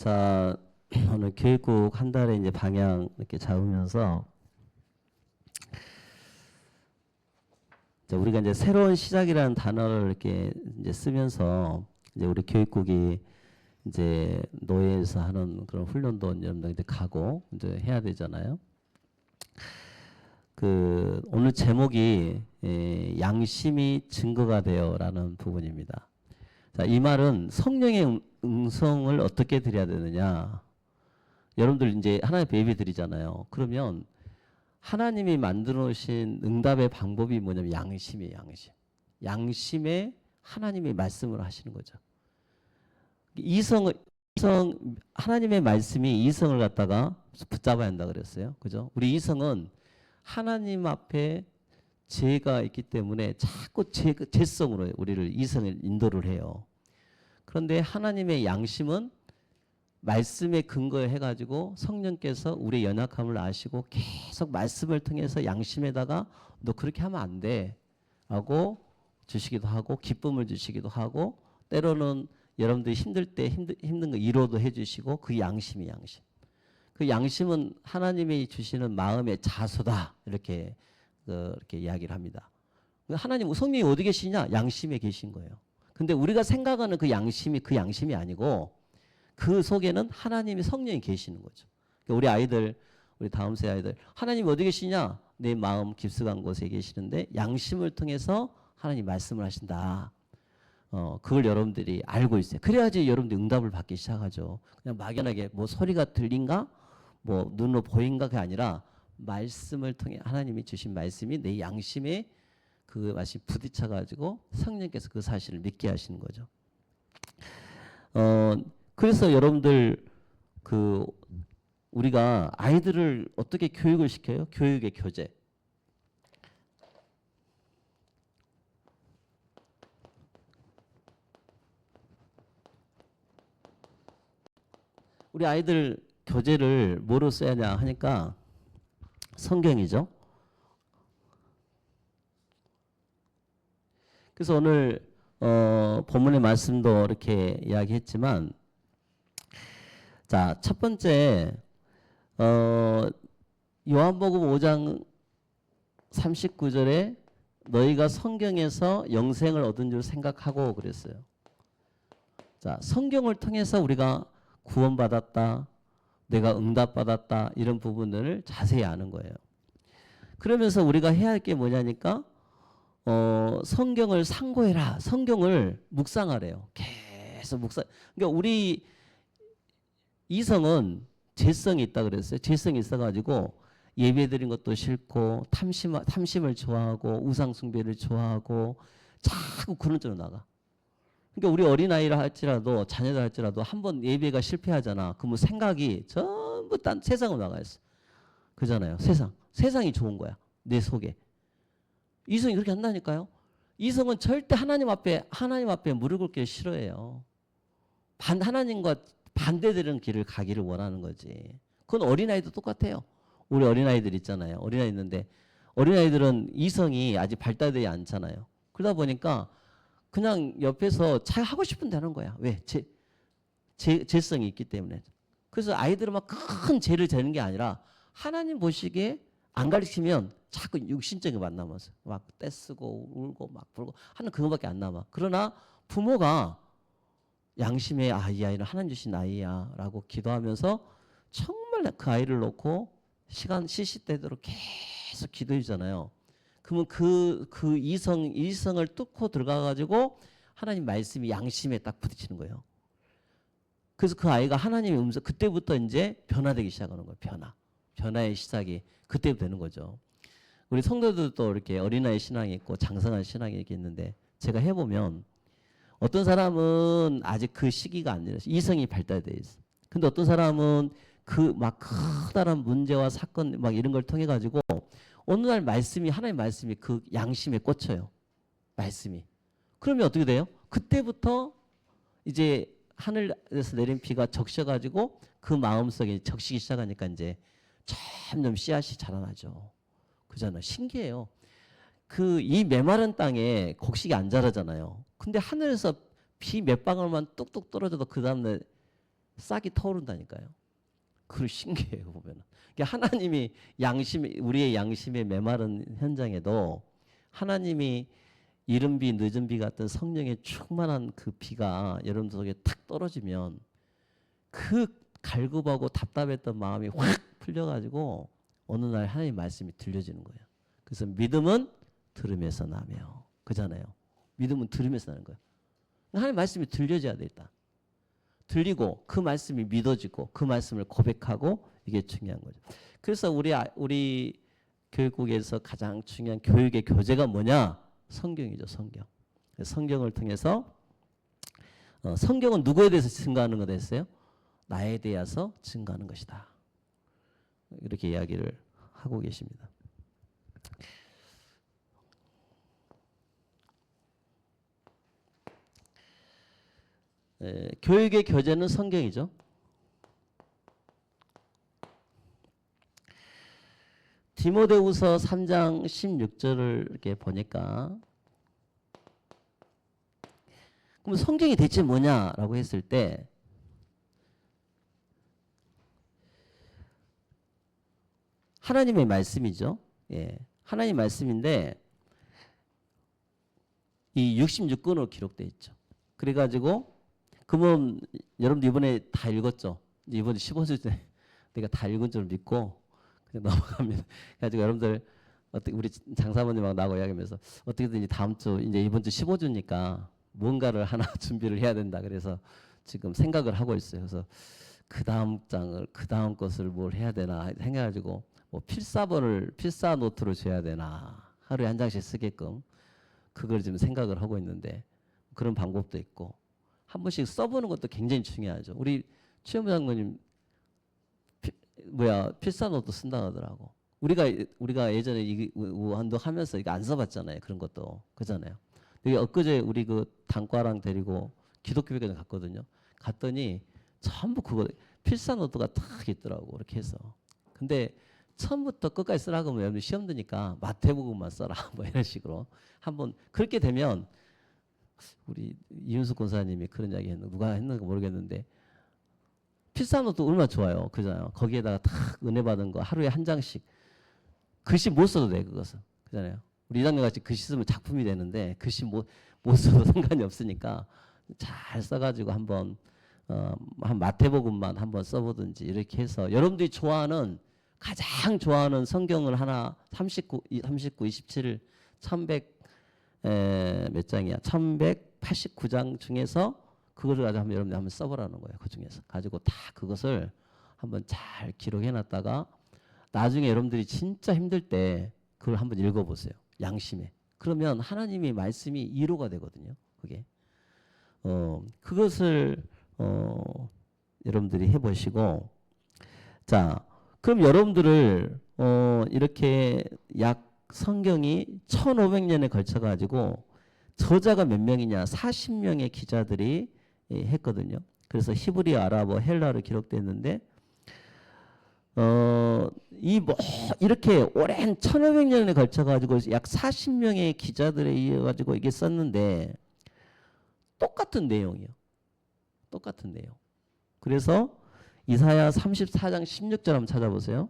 자, 오늘 교육국 한 달에 이제 방향 이렇게 잡으면서 우리가 이제 새로운 시작이라는 단어를 이렇게 이제 쓰면서 이제 우리 교육국이 이제 노예에서 하는 그런 훈련도 여러분들 이제 가고 이제 해야 되잖아요. 오늘 제목이 양심이 증거가 되어라는 부분입니다. 자, 이 말은 성령의 음성을 어떻게 드려야 되느냐. 여러분들 이제 하나님 예배 드리잖아요. 그러면 하나님이 만들어 놓으신 응답의 방법이 뭐냐면 양심이에요, 양심. 양심에 하나님의 말씀을 하시는 거죠. 하나님의 말씀이 이성을 갖다가 붙잡아야 한다 그랬어요. 그죠? 우리 이성은 하나님 앞에 죄가 있기 때문에 자꾸 죄성으로 우리를 이성을 인도를 해요. 그런데 하나님의 양심은 말씀에 근거해 가지고 성령께서 우리의 연약함을 아시고 계속 말씀을 통해서 양심에다가 너 그렇게 하면 안 돼 라고 주시기도 하고 기쁨을 주시기도 하고 때로는 여러분들이 힘들 때 힘든 거 위로도 해주시고 그 양심이 양심. 그 양심은 하나님이 주시는 마음의 자수다 이렇게 이야기를 합니다. 하나님 성령이 어디 계시냐? 양심에 계신 거예요. 근데 우리가 생각하는 그 양심이 그 양심이 아니고 그 속에는 하나님이 성령이 계시는 거죠. 그러니까 우리 아이들, 우리 다음 세 아이들, 하나님 어디 계시냐? 내 마음 깊숙한 곳에 계시는데 양심을 통해서 하나님 말씀을 하신다. 그걸 여러분들이 알고 있어요. 그래야지 여러분들이 응답을 받기 시작하죠. 그냥 막연하게 뭐 소리가 들린가? 뭐 눈으로 보인가? 그게 아니라 말씀을 통해 하나님이 주신 말씀이 내 양심에 그 말씀이 부딪혀가지고 성령께서 그 사실을 믿게 하시는 거죠. 그래서 여러분들 우리가 아이들을 어떻게 교육을 시켜요? 교육의 교재. 우리 아이들 교재를 뭐로 써야 하냐 하니까 성경이죠. 그래서 오늘 본문의 말씀도 이렇게 이야기했지만 자, 첫 번째 요한복음 5장 39절에 너희가 성경에서 영생을 얻은 줄 생각하고 그랬어요. 자, 성경을 통해서 우리가 구원받았다, 내가 응답받았다 이런 부분들을 자세히 아는 거예요. 그러면서 우리가 해야 할 게 뭐냐니까 성경을 상고해라. 성경을 묵상하래요. 계속 묵상. 그러니까 우리 이성은 죄성이 있다 그랬어요. 죄성이 있어가지고 예배드린 것도 싫고 탐심을 좋아하고 우상숭배를 좋아하고 자꾸 그런 쪽으로 나가. 그러니까 우리 어린아이라 할지라도 자녀들 할지라도 한번 예배가 실패하잖아. 그러면 생각이 전부 딴 세상으로 나가 있어. 그잖아요. 세상이 좋은 거야. 내 속에. 이성이 그렇게 한다니까요. 이성은 절대 하나님 앞에 무릎 꿇기를 싫어해요. 하나님과 반대되는 길을 가기를 원하는 거지. 그건 어린아이도 똑같아요. 우리 어린아이들 있잖아요. 어린아이 있는데 어린아이들은 이성이 아직 발달되지 않잖아요. 그러다 보니까 그냥 옆에서 자기 하고 싶은 대로 하는 거야. 왜? 죄성이 있기 때문에. 그래서 아이들은 막 큰 죄를 재는 게 아니라 하나님 보시기에 안 가르치면 자꾸 육신적인 게 만나면서 막 떼쓰고 울고 막 불고 하는 그거밖에 안 남아. 그러나 부모가 양심에 이 아이는 하나님 주신 아이야 라고 기도하면서 정말 그 아이를 놓고 시간 시시때대로 계속 기도해 주잖아요. 그러면 그 이성을 뚫고 들어가가지고 하나님 말씀이 양심에 딱 부딪히는 거예요. 그래서 그 아이가 하나님의 음성, 그때부터 이제 변화되기 시작하는 거예요. 변화의 시작이 그때부터 되는 거죠. 우리 성도들도 이렇게 어린아이 신앙이 있고 장성한 신앙이 이렇게 있는데 제가 해보면 어떤 사람은 아직 그 시기가 안 되어서 이성이 발달되어 있어. 근데 어떤 사람은 그 막 커다란 문제와 사건 막 이런 걸 통해 가지고 어느 날 하나님 말씀이 그 양심에 꽂혀요. 말씀이. 그러면 어떻게 돼요? 그때부터 이제 하늘에서 내린 비가 적셔가지고 그 마음속에 적시기 시작하니까 이제 점점 씨앗이 자라나죠. 그잖아요. 신기해요. 이 메마른 땅에 곡식이 안 자라잖아요. 근데 하늘에서 비 몇 방울만 뚝뚝 떨어져도 그 다음날 싹이 터오른다니까요. 그 신기해요 보면은. 그러니까 하나님이 우리의 양심에 메마른 현장에도 하나님이 이른 비 늦은 비 같은 성령의 충만한 그 비가 여러분 속에 탁 떨어지면 그 갈급하고 답답했던 마음이 확 풀려가지고 어느 날 하나님 말씀이 들려지는 거예요. 그래서 믿음은 들음에서 나며, 그잖아요. 믿음은 들음에서 나는 거예요. 하나님 말씀이 들려져야 돼 일단. 들리고 그 말씀이 믿어지고 그 말씀을 고백하고, 이게 중요한 거죠. 그래서 우리 교육국에서 가장 중요한 교육의 교재가 뭐냐? 성경이죠. 성경. 성경을 통해서 성경은 누구에 대해서 증거하는 거 됐어요? 나에 대해서 증거하는 것이다. 이렇게 이야기를 하고 계십니다. 교육의 교재는 성경이죠. 디모데후서 3장 16절을 이렇게 보니까, 그럼 성경이 대체 뭐냐라고 했을 때 하나님의 말씀이죠. 예, 하나님 말씀인데 이 66권으로 기록되어 있죠. 그래가지고 그러면 여러분들 이번에 다 읽었죠. 이번에 15주 때 내가 다 읽은 줄 믿고 그냥 넘어갑니다. 그래가지고 여러분들 어떻게 우리 장사모님하고 나하고 이야기하면서 어떻게든 다음 주 이제 이번 주 15주니까 뭔가를 하나 준비를 해야 된다. 그래서 지금 생각을 하고 있어요. 그래서 그 다음 장을 그 다음 것을 뭘 해야 되나 생각해가지고 뭐 필사 노트를 줘야 되나, 하루에 한 장씩 쓰게끔 그걸 지금 생각을 하고 있는데, 그런 방법도 있고 한 번씩 써보는 것도 굉장히 중요하죠. 우리 최영무 장로님 필사 노트 쓴다고 하더라고. 우리가 예전에 이 우한도 하면서 이거 안 써봤잖아요. 그런 것도 그잖아요. 여기 엊그제 우리 그 단과랑 데리고 기독교회관 갔거든요. 갔더니 전부 그거 필사 노트가 딱 있더라고. 이렇게 해서. 근데 처음부터 끝까지 쓰라고 하면 여러분 시험 드니까 마태복음만 써라. 뭐 이런 식으로. 한번 그렇게 되면, 우리 이윤숙 권사님이 그런 이야기 했는데 누가 했는가 모르겠는데, 필사노트 얼마나 좋아요. 그잖아요. 거기에다가 딱 은혜 받은 거 하루에 한 장씩. 글씨 못 써도 돼, 그것은. 그잖아요. 우리 이장님 같이 글씨 쓰면 작품이 되는데 글씨 못 써도 상관이 없으니까 잘 써가지고 한번 한 마태복음만 한번 써보든지 이렇게 해서 여러분들이 가장 좋아하는 성경을 하나 39, 27, 1100 몇 장이야? 1189장 중에서 그거를 가지고 여러분들 한번 써보라는 거예요. 그 중에서 가지고 다 그것을 한번 잘 기록해놨다가 나중에 여러분들이 진짜 힘들 때 그걸 한번 읽어보세요. 양심에. 그러면 하나님의 말씀이 이로가 되거든요. 그게 그것을 여러분들이 해보시고, 자, 그럼 여러분들을 이렇게 약 성경이 1500년에 걸쳐 가지고 저자가 몇 명이냐? 40명의 기자들이 했거든요. 그래서 히브리, 아랍어, 헬라로 기록됐는데 이렇게 오랜 1500년에 걸쳐 가지고 약 40명의 기자들에 의해 가지고 이게 썼는데 똑같은 내용이요. 똑같은 내용. 그래서 이사야 34장 16절 한번 찾아보세요.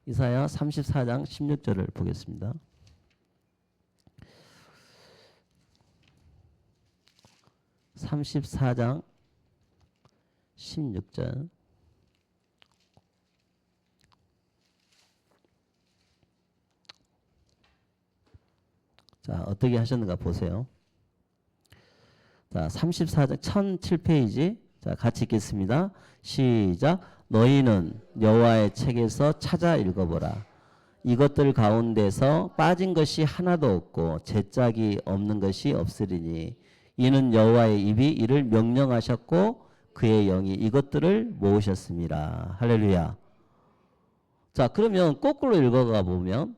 이사야 34장 16절을 보겠습니다. (34장 16절) 자, 어떻게 하셨는가 보세요. 자, 34장 1007페이지. 자, 같이 읽겠습니다. 시작. 너희는 여호와의 책에서 찾아 읽어보라. 이것들 가운데서 빠진 것이 하나도 없고 제짝이 없는 것이 없으리니 이는 여호와의 입이 이를 명령하셨고 그의 영이 이것들을 모으셨습니다. 할렐루야. 자, 그러면 거꾸로 읽어가 보면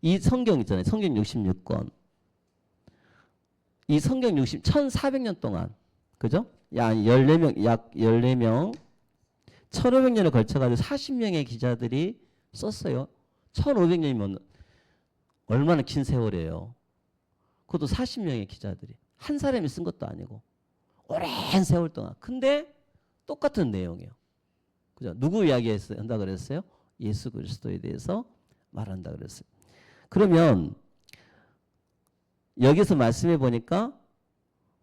이 성경 있잖아요. 성경 66권. 이 성경 1400년 동안, 그죠? 약 14명, 1500년에 걸쳐가지고 40명의 기자들이 썼어요. 1500년이면 얼마나 긴 세월이에요. 그것도 40명의 기자들이. 한 사람이 쓴 것도 아니고 오랜 세월 동안. 근데 똑같은 내용이에요. 그죠? 누구 이야기한다 그랬어요? 예수 그리스도에 대해서 말한다 그랬어요. 그러면 여기서 말씀해 보니까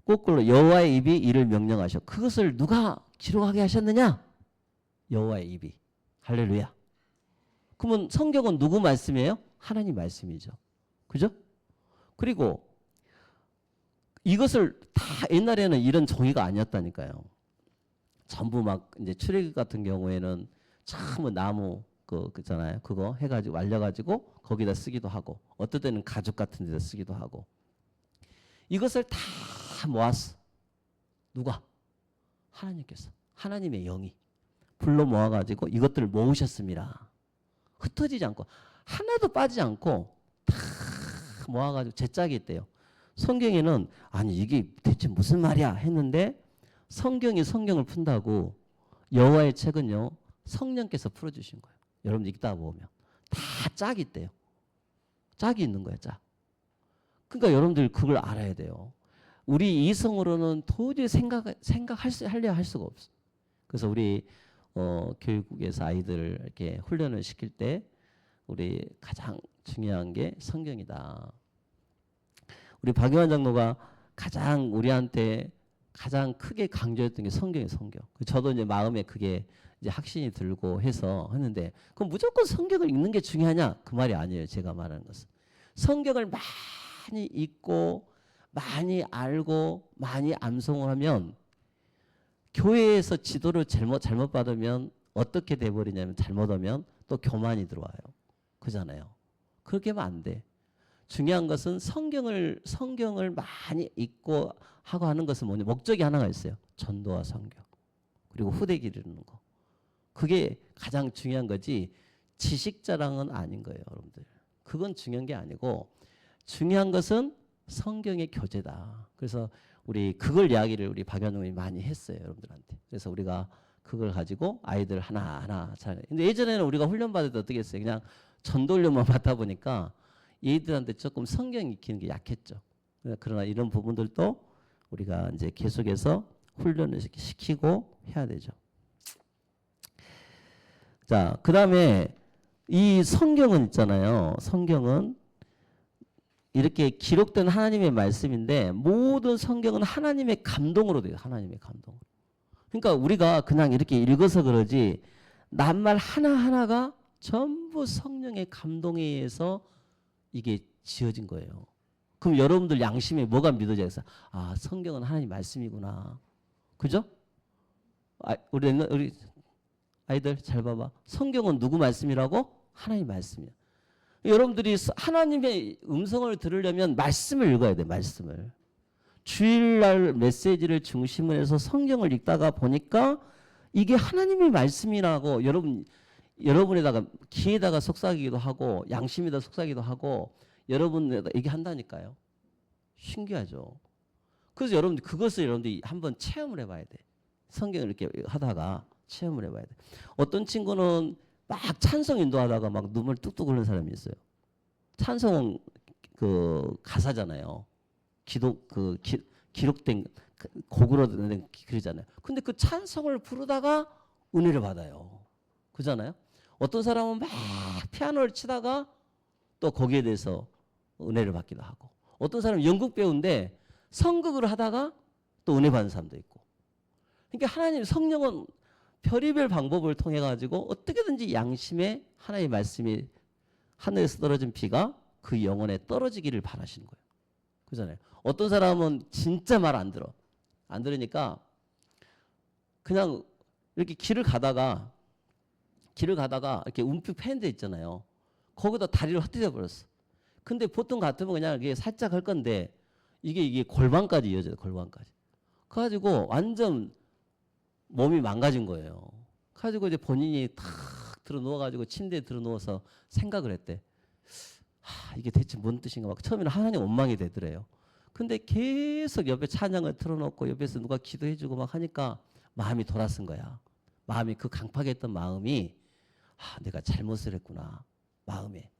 거꾸로 여호와의 입이 이를 명령하셔. 그것을 누가 기록하게 하셨느냐? 여호와의 입이. 할렐루야. 그러면 성경은 누구 말씀이에요? 하나님 말씀이죠. 그죠? 그리고 이것을 다 옛날에는 이런 종이가 아니었다니까요. 전부 막 이제 출애굽 같은 경우에는 참 나무 그잖아요. 그거 해가지고 말려가지고 거기다 쓰기도 하고 어떨 때는 가죽 같은 데다 쓰기도 하고 이것을 다 모았어. 누가? 하나님께서. 하나님의 영이 불러 모아가지고 이것들을 모으셨습니다. 흩어지지 않고 하나도 빠지지 않고 다 모아가지고 제짝이 있대요. 성경에는 아니 이게 대체 무슨 말이야 했는데 성경이 성경을 푼다고 여호와의 책은요 성령께서 풀어주신 거예요. 여러분 읽다 보면 다 짝이 있대요. 짝이 있는 거예요. 짝. 그러니까 여러분들 그걸 알아야 돼요. 우리 이성으로는 도저히 하려 할 수가 없어. 그래서 우리 교육국에서 아이들을 이렇게 훈련을 시킬 때 우리 가장 중요한 게 성경이다. 우리 박유환 장로가 가장 우리한테 가장 크게 강조했던 게 성경이에요. 성경. 저도 이제 마음에 그게 이제 확신이 들고 해서 했는데 그럼 무조건 성경을 읽는 게 중요하냐? 그 말이 아니에요. 제가 말하는 것은. 성경을 많이 읽고 많이 알고 많이 암송을 하면 교회에서 지도를 잘못 받으면 어떻게 돼버리냐면 잘못하면 또 교만이 들어와요. 그잖아요. 그렇게 하면 안 돼. 중요한 것은 성경을 많이 읽고 하고 하는 것은 뭐냐? 목적이 하나가 있어요. 전도와 선교. 그리고 후대 기르는 거. 그게 가장 중요한 거지 지식 자랑은 아닌 거예요. 여러분들. 그건 중요한 게 아니고 중요한 것은 성경의 교제다. 그래서 우리 그걸 이야기를 우리 박연웅이 많이 했어요. 여러분들한테. 그래서 우리가 그걸 가지고 아이들 하나하나 잘. 근데 예전에는 우리가 훈련 받을 때 어떻게 했어요? 그냥 전도훈련만 받다 보니까 얘들한테 조금 성경 익히는 게 약했죠. 그러나 이런 부분들도 우리가 이제 계속해서 훈련을 시키고 해야 되죠. 자, 그 다음에 이 성경은 있잖아요. 성경은 이렇게 기록된 하나님의 말씀인데 모든 성경은 하나님의 감동으로 돼요. 하나님의 감동으로. 그러니까 우리가 그냥 이렇게 읽어서 그러지 낱말 하나하나가 전부 성령의 감동에 의해서 이게 지어진 거예요. 그럼 여러분들 양심에 뭐가 믿어져서 아 성경은 하나님 말씀이구나. 그죠? 우리 아이들 잘 봐봐. 성경은 누구 말씀이라고? 하나님 말씀이야. 여러분들이 하나님의 음성을 들으려면 말씀을 읽어야 돼. 말씀을. 주일날 메시지를 중심으로 해서 성경을 읽다가 보니까 이게 하나님의 말씀이라고 여러분에다가 귀에다가 속삭이기도 하고 양심에다 속삭이기도 하고 여러분에다 얘기한다니까요. 신기하죠. 그래서 여러분들이 한번 체험을 해봐야 돼. 성경을 이렇게 하다가 체험을 해봐야 돼. 어떤 친구는 막 찬송 인도하다가 막 눈물 뚝뚝 흘리는 사람이 있어요. 찬송은 그 가사잖아요. 기록된 곡으로 된 글이잖아요. 근데 그 찬송을 부르다가 은혜를 받아요. 그잖아요. 어떤 사람은 막 피아노를 치다가 또 거기에 대해서 은혜를 받기도 하고 어떤 사람은 연극 배우인데 성극을 하다가 또 은혜 받는 사람도 있고 그러니까 하나님 성령은 별의별 방법을 통해 가지고 어떻게든지 양심에 하나님의 말씀이 하늘에서 떨어진 비가 그 영혼에 떨어지기를 바라시는 거예요. 그잖아요. 어떤 사람은 진짜 말 안 들어. 안 들으니까 그냥 이렇게 길을 가다가 이렇게 움푹 패는 데 있잖아요. 거기다 다리를 헛디뎌 버렸어. 근데 보통 같으면 그냥 이게 살짝 할 건데 이게 골반까지 이어져요. 골반까지. 그래가지고 완전 몸이 망가진 거예요. 그래가지고 이제 본인이 탁 들어 누워가지고 침대에 들어 누워서 생각을 했대. 이게 대체 뭔 뜻인가 막 처음에는 하나님 원망이 되더래요. 근데 계속 옆에 찬양을 틀어놓고 옆에서 누가 기도해주고 막 하니까 마음이 돌아선 거야. 마음이 그 강팍했던 마음이 내가 잘못을 했구나. 마음에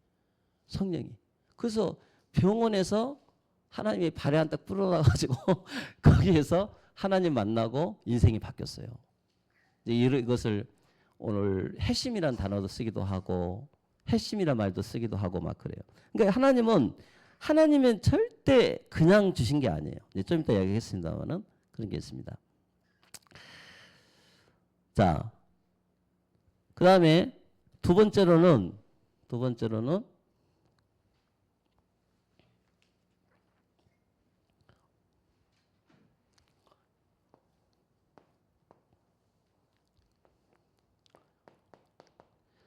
성령이. 그래서 병원에서 하나님이 발에 한 딱 뿌려가지고 거기에서 하나님 만나고 인생이 바뀌었어요. 이제 이것을 오늘 핵심이라는 단어도 쓰기도 하고 핵심이란 말도 쓰기도 하고 막 그래요. 그러니까 하나님은 절대 그냥 주신 게 아니에요. 이제 좀 이따 이야기하겠습니다만은 그런 게 있습니다. 자, 그 다음에 두 번째로는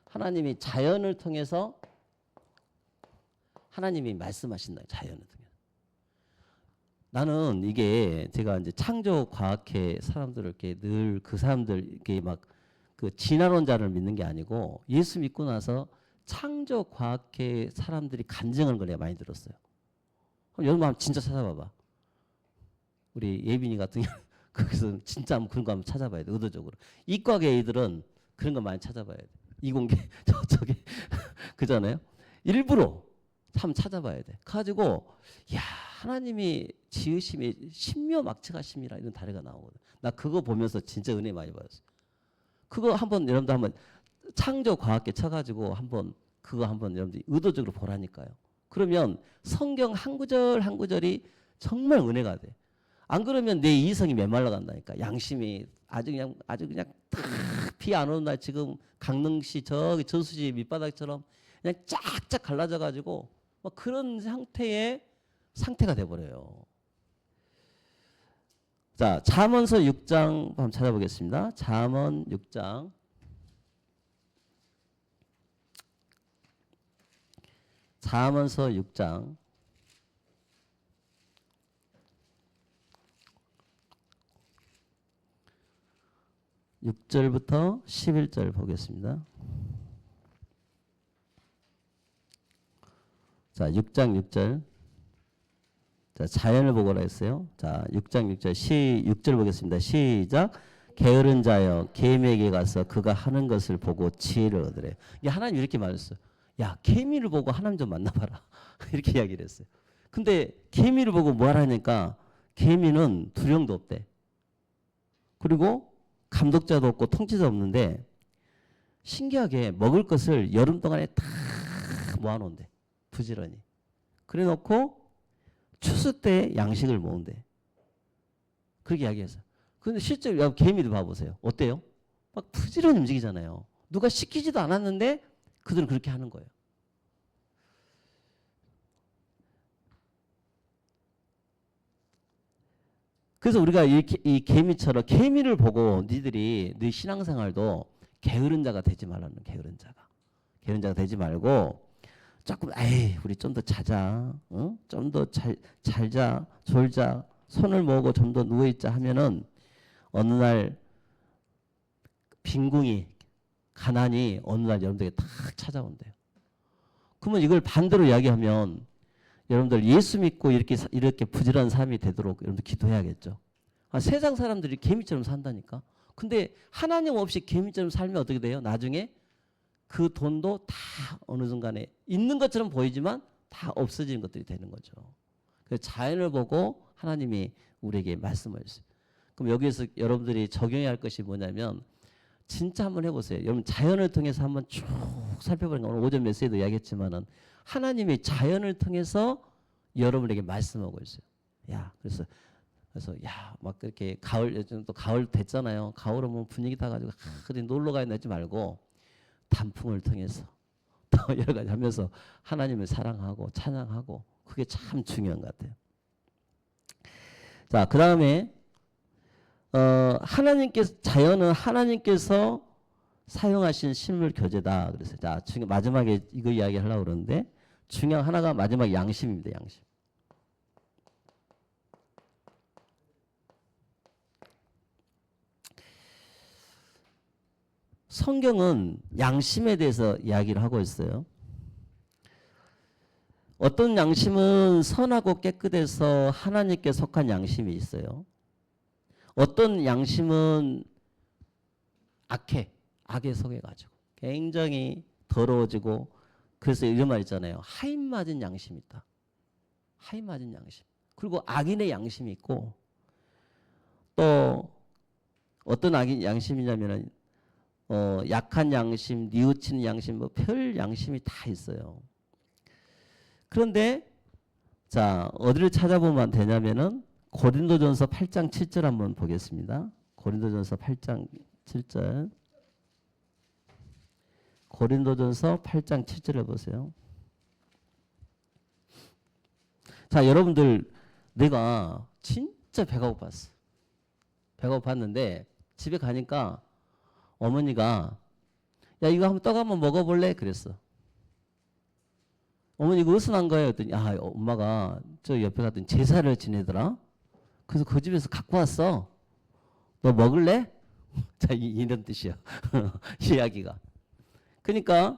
하나님이 자연을 통해서 하나님이 말씀하신다. 자연을 통해서. 나는 이게 제가 이제 창조 과학회 사람들을 이렇게 늘 그 사람들 이렇게 막 그 진화론자를 믿는 게 아니고 예수 믿고 나서 창조 과학회 사람들이 간증하는 걸 내가 많이 들었어요. 그럼 여러분 한번 진짜 찾아봐봐. 우리 예빈이 같은 경우 거기서 진짜 한번 그런 거 한번 찾아봐야 돼. 의도적으로. 이과계 애들은 그런 거 많이 찾아봐야 돼. 이공계 저쪽에 그잖아요. 일부러 참 찾아봐야 돼. 가지고 야 하나님이 지으심이 신묘막측하심이라 이런 단어가 나오거든. 나 그거 보면서 진짜 은혜 많이 받았어. 그거 한번 여러분들 한번 창조 과학계 쳐가지고 한번 그거 한번 여러분들 의도적으로 보라니까요. 그러면 성경 한 구절 한 구절이 정말 은혜가 돼. 안 그러면 내 이성이 메말라 간다니까. 양심이 아주 그냥 비 안 오는 날 지금 강릉시 저기 저수지 밑바닥처럼 그냥 쫙쫙 갈라져 가지고 막 그런 상태가 돼 버려요. 자, 잠언서 6장 한번 찾아보겠습니다. 잠언 6장. 잠언서 6장. 6절부터 11절 보겠습니다. 자, 6장 6절. 자, 자연을 보고라 했어요. 자, 6장 6절 6절 보겠습니다. 시작. 게으른 자여 개미에게 가서 그가 하는 것을 보고 지혜를 얻으래. 이게 하나님 이렇게 말했어요. 야, 개미를 보고 하나님 좀 만나봐라. 이렇게 이야기를 했어요. 근데 개미를 보고 뭐 하라니까 개미는 두령도 없대. 그리고 감독자도 없고 통치도 없는데 신기하게 먹을 것을 여름 동안에 다 모아놓은대. 부지런히. 그래 놓고 추수 때 양식을 모은대. 그렇게 이야기했어요. 그런데 실제로 개미들 봐보세요. 어때요? 막 부지런히 움직이잖아요. 누가 시키지도 않았는데 그들은 그렇게 하는 거예요. 그래서 우리가 이 개미처럼 개미를 보고 네 신앙생활도 게으른 자가 되지 말라는 게으른 자가 되지 말고 조금 우리 좀 더 자자, 좀 더 잘자, 졸자, 손을 모으고 좀 더 누워 있자 하면은 어느 날 빈궁이 가난이 어느 날 여러분들에게 탁 찾아온대요. 그러면 이걸 반대로 이야기하면 여러분들 예수 믿고 이렇게 부지런한 삶이 되도록 여러분들 기도해야겠죠. 세상 사람들이 개미처럼 산다니까. 근데 하나님 없이 개미처럼 살면 어떻게 돼요? 나중에 그 돈도 다 어느 순간에 있는 것처럼 보이지만 다 없어지는 것들이 되는 거죠. 그래서 자연을 보고 하나님이 우리에게 말씀을 했어요. 그럼 여기에서 여러분들이 적용해야 할 것이 뭐냐면 진짜 한번 해보세요. 여러분 자연을 통해서 한번 쭉 살펴보는 거 오늘 오전 메시지도 이야기했지만은 하나님이 자연을 통해서 여러분에게 말씀하고 있어요. 그래서 막 그렇게 요즘 또 가을 됐잖아요. 가을 오면 분위기 타가지고 어디 놀러 가야 되지 말고 단풍을 통해서 또 여러 가지 하면서 하나님을 사랑하고 찬양하고 그게 참 중요한 것 같아요. 자, 그 다음에 자연은 하나님께서 사용하신 식물 교제다. 그래서 자, 마지막에 이거 이야기하려고 그러는데 중요한 하나가 마지막 양심입니다. 양심. 성경은 양심에 대해서 이야기를 하고 있어요. 어떤 양심은 선하고 깨끗해서 하나님께 속한 양심이 있어요. 어떤 양심은 악에 속해가지고 굉장히 더러워지고 그래서 이런 말 있잖아요. 하인 맞은 양심이 있다. 하인 맞은 양심. 그리고 악인의 양심이 있고 또 어떤 악인 양심이냐면은 약한 양심, 뉘우치는 양심, 뭐 별 양심이 다 있어요. 그런데 자 어디를 찾아보면 되냐면은 고린도전서 8장 7절 한번 보겠습니다. 고린도전서 8장 7절. 고린도전서 8장 7절을 보세요. 자, 여러분들 내가 진짜 배가 고팠어. 배가 고팠는데 집에 가니까 어머니가 야 이거 한번 떡 한번 먹어볼래? 그랬어. 어머니 이거 어디서 난 거예요? 그랬더니 아 엄마가 저 옆에 갔더니 제사를 지내더라. 그래서 그 집에서 갖고 왔어. 너 먹을래? 자 이런 뜻이야. 이야기가. 그러니까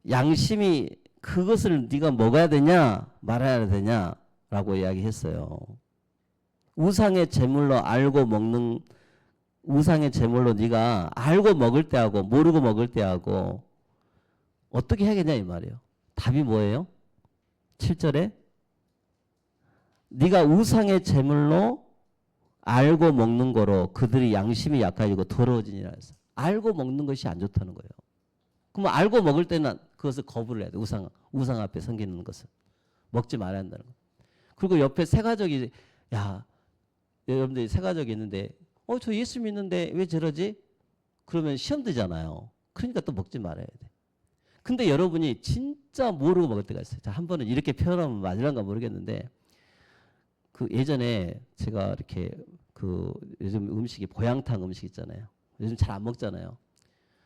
양심이 그것을 네가 먹어야 되냐 말아야 되냐라고 이야기했어요. 우상의 제물로 알고 먹는 우상의 제물로 네가 알고 먹을 때하고 모르고 먹을 때하고 어떻게 해야겠냐 이 말이에요. 답이 뭐예요? 7절에 네가 우상의 제물로 알고 먹는 거로 그들이 양심이 약해지고 더러워지니라 해서 알고 먹는 것이 안 좋다는 거예요. 그럼 알고 먹을 때는 그것을 거부를 해야 돼. 우상 앞에 섬기는 것을 먹지 말아야 한다는 거. 그리고 옆에 세 가족이 야 여러분들이 세 가족이 있는데 저 예수 믿는데 왜 저러지? 그러면 시험 되잖아요. 그러니까 또 먹지 말아야 돼. 근데 여러분이 진짜 모르고 먹을 때가 있어요. 자, 한 번은 이렇게 표현하면 맞을런가 모르겠는데 그 예전에 제가 이렇게 그 요즘 음식이 보양탕 음식 있잖아요. 요즘 잘 안 먹잖아요.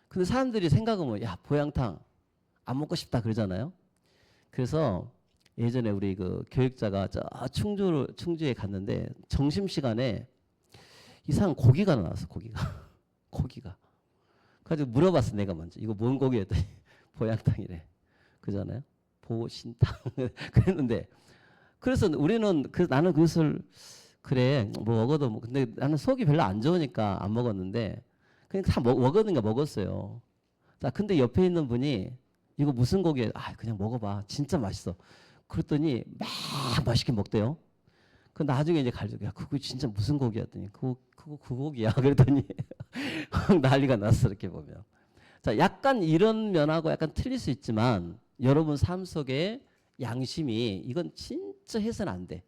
근데 사람들이 생각하면 야 보양탕 안 먹고 싶다 그러잖아요. 그래서 예전에 우리 그 교육자가 저 충주에 갔는데 점심시간에 이상한 고기가 나왔어. 고기가. 그래서 물어봤어 내가 먼저 이거 뭔 고기였더니 보양탕이래. 그잖아요. 보신탕 그랬는데 그래서 우리는 나는 그것을 그래 뭐 먹어도 뭐 근데 나는 속이 별로 안 좋으니까 안 먹었는데 그냥 다 먹었는가 먹었어요. 자 근데 옆에 있는 분이 이거 무슨 고기야? 아 그냥 먹어봐. 진짜 맛있어. 그랬더니 막 맛있게 먹대요. 그 나중에 이제 갈죠. 야 그거 진짜 무슨 고기였더니 그거 그 고기야. 그랬더니 난리가 났어 이렇게 보면. 자 약간 이런 면하고 약간 틀릴 수 있지만 여러분 삶 속에 양심이 이건 진짜 해서는 안 돼.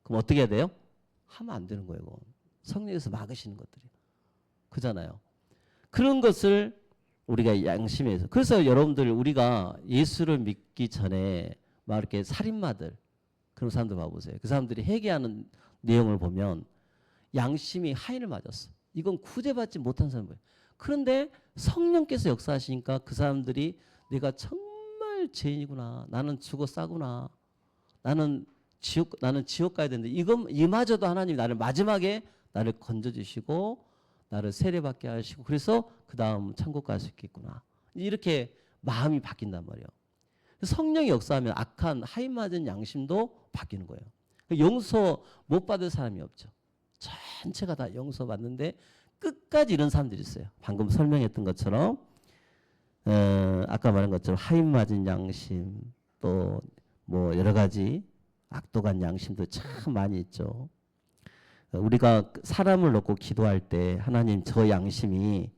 그럼 어떻게 해야 돼요? 하면 안 되는 거예요. 성령에서 막으시는 것들이. 그잖아요. 그런 것을 우리가 양심에서. 그래서 여러분들 우리가 예수를 믿기 전에 막 이렇게 살인마들 그런 사람들 봐보세요. 그 사람들이 회개하는 내용을 보면 양심이 하인을 맞았어. 이건 구제받지 못한 사람이에요. 그런데 성령께서 역사하시니까 그 사람들이 내가 정말 죄인이구나. 나는 죽어 싸구나. 나는 지옥 가야 되는데 이마저도 하나님 나를 마지막에 나를 건져주시고 나를 세례받게 하시고 그래서 그 다음 천국 갈 수 있겠구나. 이렇게 마음이 바뀐단 말이에요. 성령이 역사하면 악한 하인 맞은 양심도 바뀌는 거예요. 용서 못 받을 사람이 없죠. 전체가 다 용서 받는데 끝까지 이런 사람들이 있어요. 방금 설명했던 것처럼 아까 말한 것처럼 하인 맞은 양심 또 뭐 여러 가지 악독한 양심도 참 많이 있죠. 우리가 사람을 놓고 기도할 때 하나님 저 양심이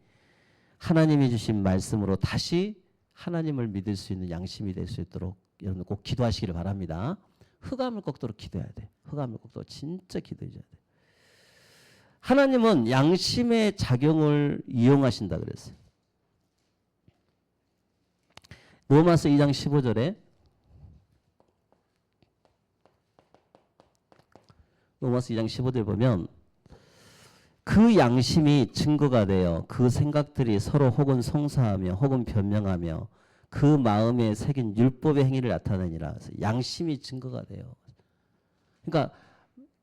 하나님이 주신 말씀으로 다시 하나님을 믿을 수 있는 양심이 될 수 있도록 여러분 꼭 기도하시기를 바랍니다. 흑암을 꺾도록 기도해야 돼. 흑암을 꺾도록 진짜 기도해줘야 돼. 하나님은 양심의 작용을 이용하신다 그랬어요. 로마서 2장 15절에 로마서 2장 15절 보면 그 양심이 증거가 되어 그 생각들이 서로 혹은 송사하며 혹은 변명하며 그 마음에 새긴 율법의 행위를 나타내니라. 양심이 증거가 돼요. 그러니까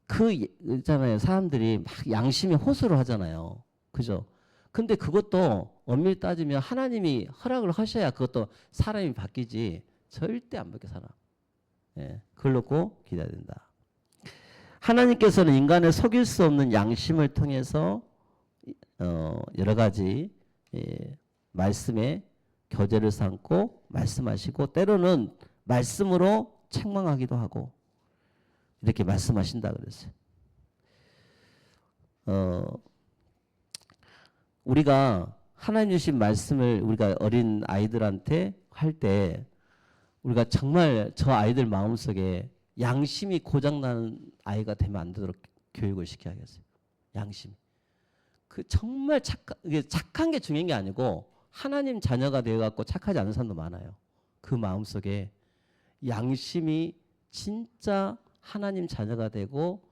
그 있잖아요. 사람들이 막 양심에 호소를 하잖아요. 그죠? 근데 그것도 엄밀히 따지면 하나님이 허락을 하셔야 그것도 사람이 바뀌지 절대 안 바뀌어 사람. 예, 그걸 놓고 기도해야 된다. 하나님께서는 인간을 속일 수 없는 양심을 통해서 여러 가지 말씀에 교제를 삼고 말씀하시고 때로는 말씀으로 책망하기도 하고 이렇게 말씀하신다 그랬어요. 우리가 하나님 주신 말씀을 우리가 어린 아이들한테 할 때 우리가 정말 저 아이들 마음속에 양심이 고장나는 아이가 되면 안 되도록 교육을 시켜야겠어요. 양심. 그 정말 이게 착한 게 중요한 게 아니고 하나님 자녀가 되어갖고 착하지 않은 사람도 많아요. 그 마음속에 양심이 진짜 하나님 자녀가 되고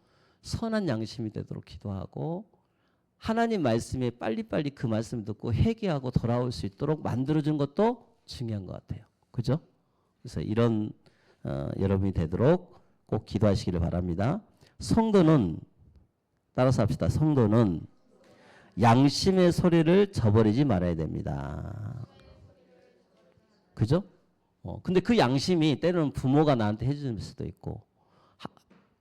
선한 양심이 되도록 기도하고 하나님 말씀에 빨리빨리 그 말씀 듣고 회개하고 돌아올 수 있도록 만들어주는 것도 중요한 것 같아요. 그죠? 그래서 이런 여러분이 되도록 꼭 기도하시기를 바랍니다. 성도는 따라서 합시다. 성도는 양심의 소리를 저버리지 말아야 됩니다. 그죠? 근데 그 양심이 때로는 부모가 나한테 해주는 수도 있고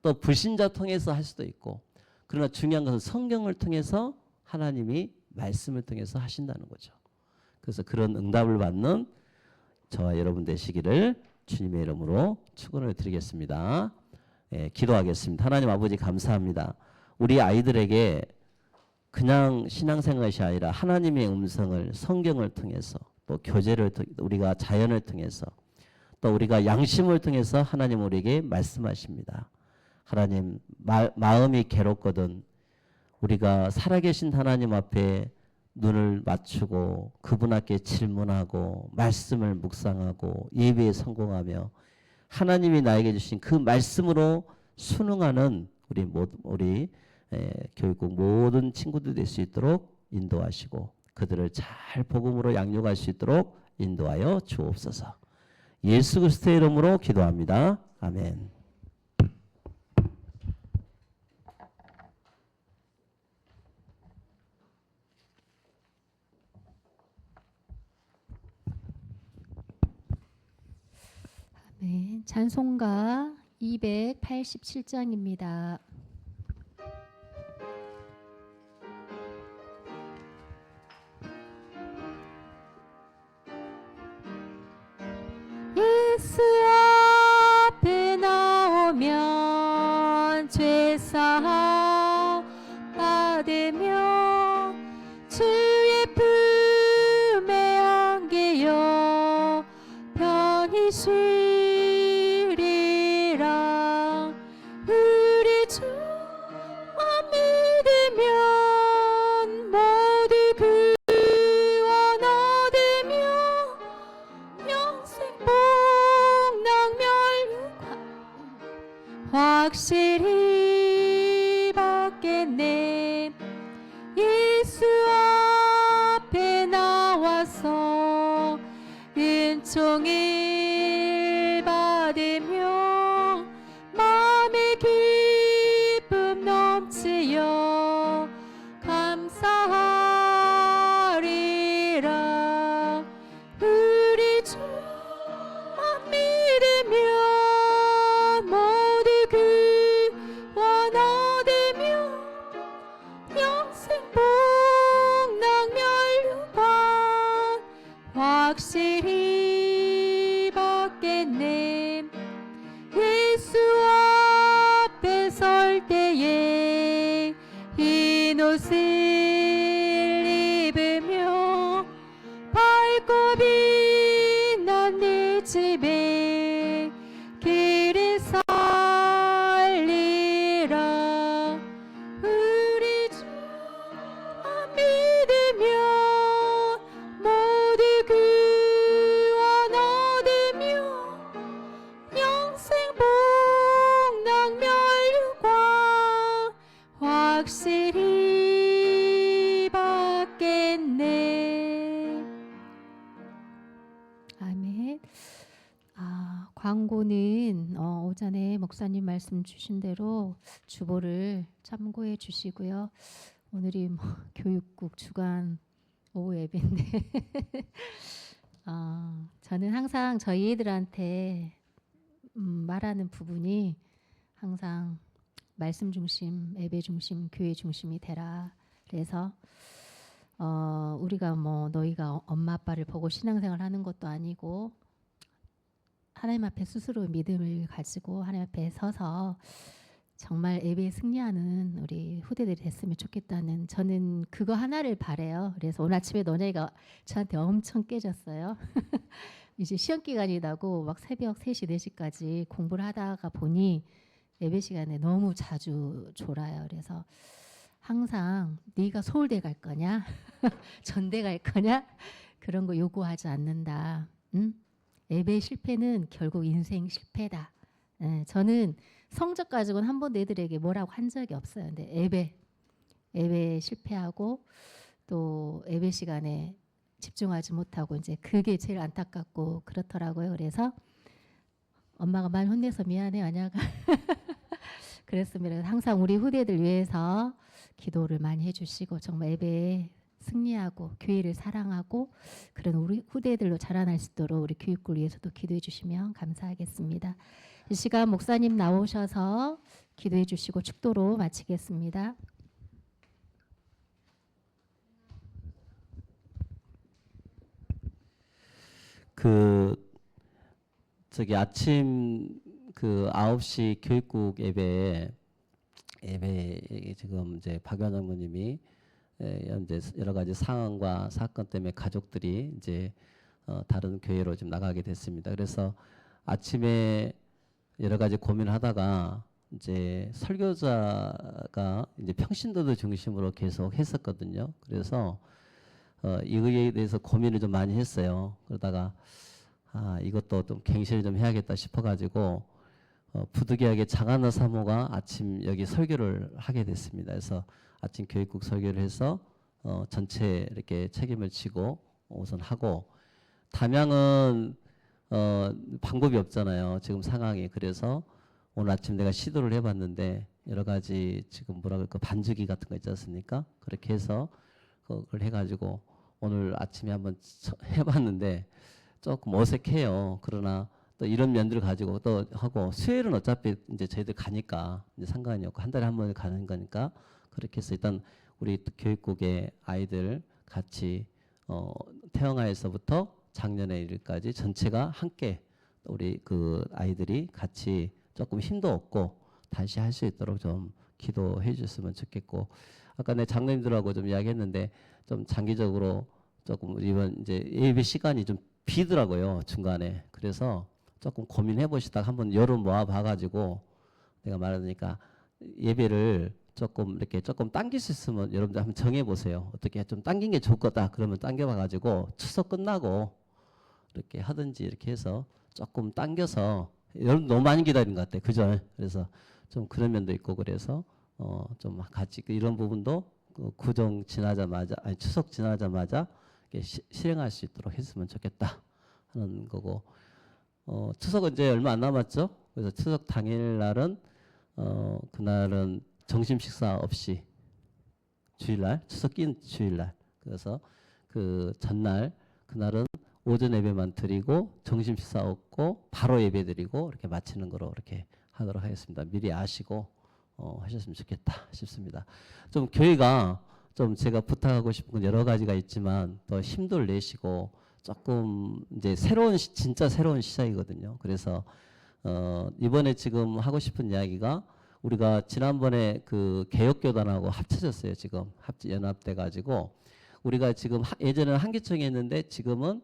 또 불신자 통해서 할 수도 있고 그러나 중요한 것은 성경을 통해서 하나님이 말씀을 통해서 하신다는 거죠. 그래서 그런 응답을 받는 저와 여러분 되시기를 주님의 이름으로 축원을 드리겠습니다. 기도하겠습니다. 하나님 아버지 감사합니다. 우리 아이들에게 그냥 신앙생활이 아니라 하나님의 음성을 성경을 통해서 또 교제를 우리가 자연을 통해서 또 우리가 양심을 통해서 하나님 우리에게 말씀하십니다. 하나님 마음이 괴롭거든 우리가 살아계신 하나님 앞에 눈을 맞추고 그분 앞에 질문하고 말씀을 묵상하고 예배에 성공하며 하나님이 나에게 주신 그 말씀으로 순응하는 우리 교육국 모든 친구들 될 수 있도록 인도하시고 그들을 잘 복음으로 양육할 수 있도록 인도하여 주옵소서. 예수 그리스도의 이름으로 기도합니다. 아멘. 네, 찬송가 287장입니다. 예수 앞에 나오면 죄사함 받으며 주의 품에 안기어 편히 쉬리라. 우리 주만 믿으면 모두 구원 얻으며 영생 복락멸류관 확실히 받겠네. 예수 앞에 나와서 은총을 받으며 마음의 기쁨 넘치어 감사하리라. 우리 주만 믿으면 모두 구원 얻으며 영생 복락멸류관 확실히 받겠네. 예수 앞에 설 때에 흰 옷을 입으며 밝고 빛난 내 집에 길을 살리라. 우리 주만 믿으면 모두 구원 얻으며 영생 복락멸류관 확실히 받겠네. 아멘. 광고는 오전에 목사님 말씀 주신 대로 주보를 참고해 주시고요. 오늘이 교육국 주간 오후 예배인데 저는 항상 저희 애들한테 말하는 부분이 항상 말씀 중심, 예배 중심, 교회 중심이 되라. 그래서 우리가 너희가 엄마 아빠를 보고 신앙생활 하는 것도 아니고 하나님 앞에 스스로 믿음을 가지고 하나님 앞에 서서 정말 예배에 승리하는 우리 후대들이 됐으면 좋겠다는 저는 그거 하나를 바래요. 그래서 오늘 아침에 너네가 저한테 엄청 깨졌어요. 이제 시험 기간이라고 막 새벽 3시, 4시까지 공부를 하다가 보니 예배 시간에 너무 자주 졸아요. 그래서 항상 네가 서울대 갈 거냐? 전대 갈 거냐? 그런 거 요구하지 않는다. 응? 예배 실패는 결국 인생 실패다. 예, 저는 성적 가지고는 한 번도 애들에게 뭐라고 한 적이 없어요. 근데 예배 실패하고 또 예배 시간에 집중하지 못하고 이제 그게 제일 안타깝고 그렇더라고요. 그래서 엄마가 많이 혼내서 미안해 안야가 그랬습니다. 항상 우리 후대들 위해서 기도를 많이 해주시고 정말 예배에 승리하고 교회를 사랑하고 그런 우리 후대들로 자라날 수 있도록 우리 교육을 위해서도 기도해 주시면 감사하겠습니다. 이 시간 목사님 나오셔서 기도해 주시고 축도로 마치겠습니다. 그 저기 아침 그 9시 교육국 예배 지금 이제 박연 장로님이 현재 여러 가지 상황과 사건 때문에 가족들이 이제 다른 교회로 좀 나가게 됐습니다. 그래서 아침에 여러 가지 고민을 하다가 이제 설교자가 이제 평신도들 중심으로 계속 했었거든요. 그래서 이거에 대해서 고민을 좀 많이 했어요. 그러다가 이것도 좀 갱신을 좀 해야겠다 싶어가지고 부득이하게 장하나 사모가 아침 여기 설교를 하게 됐습니다. 그래서 아침 교육국 설교를 해서 전체 이렇게 책임을 지고 우선 하고 담양은 방법이 없잖아요. 지금 상황이. 그래서 오늘 아침 내가 시도를 해봤는데 여러 가지 지금 뭐라 그럴까 반주기 같은 거 있지 않습니까? 그렇게 해서 그걸 해가지고 오늘 아침에 한번 해봤는데 조금 어색해요. 그러나 또 이런 면들을 가지고 또 하고 수요일은 어차피 이제 저희들 가니까 이제 상관이 없고 한 달에 한 번 가는 거니까 그렇게 해서 일단 우리 교육국의 아이들 같이 태영아에서부터 작년의 일까지 전체가 함께 우리 그 아이들이 같이 조금 힘도 얻고 다시 할 수 있도록 좀 기도해 주셨으면 좋겠고 아까 내 장로님들하고 좀 이야기했는데 좀 장기적으로 조금 이번 이제 예배 시간이 좀 비더라고요 중간에. 그래서 조금 고민해 보시다가 한번 여론 모아 봐가지고 내가 말하니까 예배를 조금 이렇게 조금 당길 수 있으면 여러분들 한번 정해 보세요. 어떻게 좀 당긴 게 좋을 거다 그러면 당겨 봐가지고 추석 끝나고 이렇게 하든지 이렇게 해서 조금 당겨서 여러분 너무 많이 기다린 것 같아 그죠? 그래서 좀 그런 면도 있고 그래서 좀 같이 이런 부분도 구정 지나자마자 아니 추석 지나자마자 실행할 수 있도록 했으면 좋겠다 하는 거고 추석은 이제 얼마 안 남았죠. 그래서 추석 당일날은 그날은 점심 식사 없이 주일날 추석 낀 주일날 그래서 그 전날 그날은 오전 예배만 드리고 점심 식사 없고 바로 예배 드리고 이렇게 마치는 거로 이렇게 하도록 하겠습니다. 미리 아시고 하셨으면 좋겠다 싶습니다. 좀 교회가 좀 제가 부탁하고 싶은 건 여러 가지가 있지만 더 힘도 내시고 조금 이제 진짜 새로운 시작이거든요. 그래서 이번에 지금 하고 싶은 이야기가 우리가 지난번에 그 개혁교단하고 합쳐졌어요. 지금 연합돼 가지고 우리가 지금 예전에는 한기총회 했는데 지금은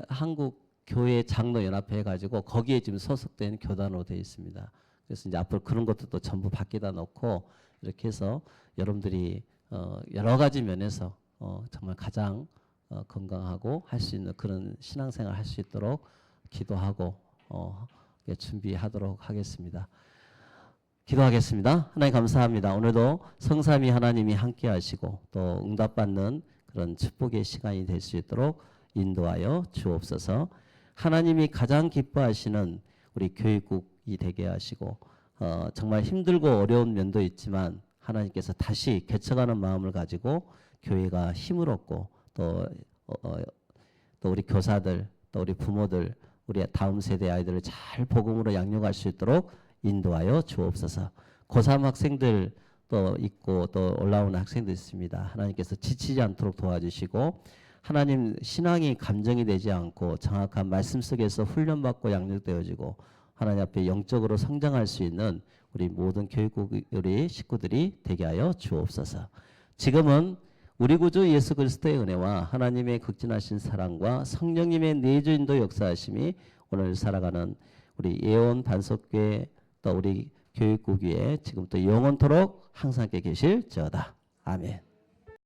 한국 교회 장로 연합회 해가지고 거기에 지금 소속된 교단으로 되어 있습니다. 그래서 이제 앞으로 그런 것도 전부 바뀌다 놓고 이렇게 해서 여러분들이 여러 가지 면에서 정말 가장 건강하고 할 수 있는 그런 신앙생활 할 수 있도록 기도하고 준비하도록 하겠습니다. 기도하겠습니다. 하나님 감사합니다. 오늘도 성삼위 하나님이 함께 하시고 또 응답받는 그런 축복의 시간이 될 수 있도록 인도하여 주옵소서. 하나님이 가장 기뻐하시는 우리 교육국이 되게 하시고 정말 힘들고 어려운 면도 있지만 하나님께서 다시 개척하는 마음을 가지고 교회가 힘을 얻고 또 우리 교사들 또 우리 부모들 우리 다음 세대 아이들을 잘 복음으로 양육할 수 있도록 인도하여 주옵소서. 고3 학생들 또 있고 또 올라오는 학생도 있습니다. 하나님께서 지치지 않도록 도와주시고 하나님 신앙이 감정이 되지 않고 정확한 말씀 속에서 훈련받고 양육되어지고 하나님 앞에 영적으로 성장할 수 있는 우리 모든 교육국 우리 식구들이 되게 하여 주옵소서. 지금은 우리 구주 예수 그리스도의 은혜와 하나님의 극진하신 사랑과 성령님의 내주인도 역사하심이 오늘 살아가는 우리 예온 반석교회 또 우리 교육국 위에 지금부터 영원토록 항상 함께 계실지어다. 아멘.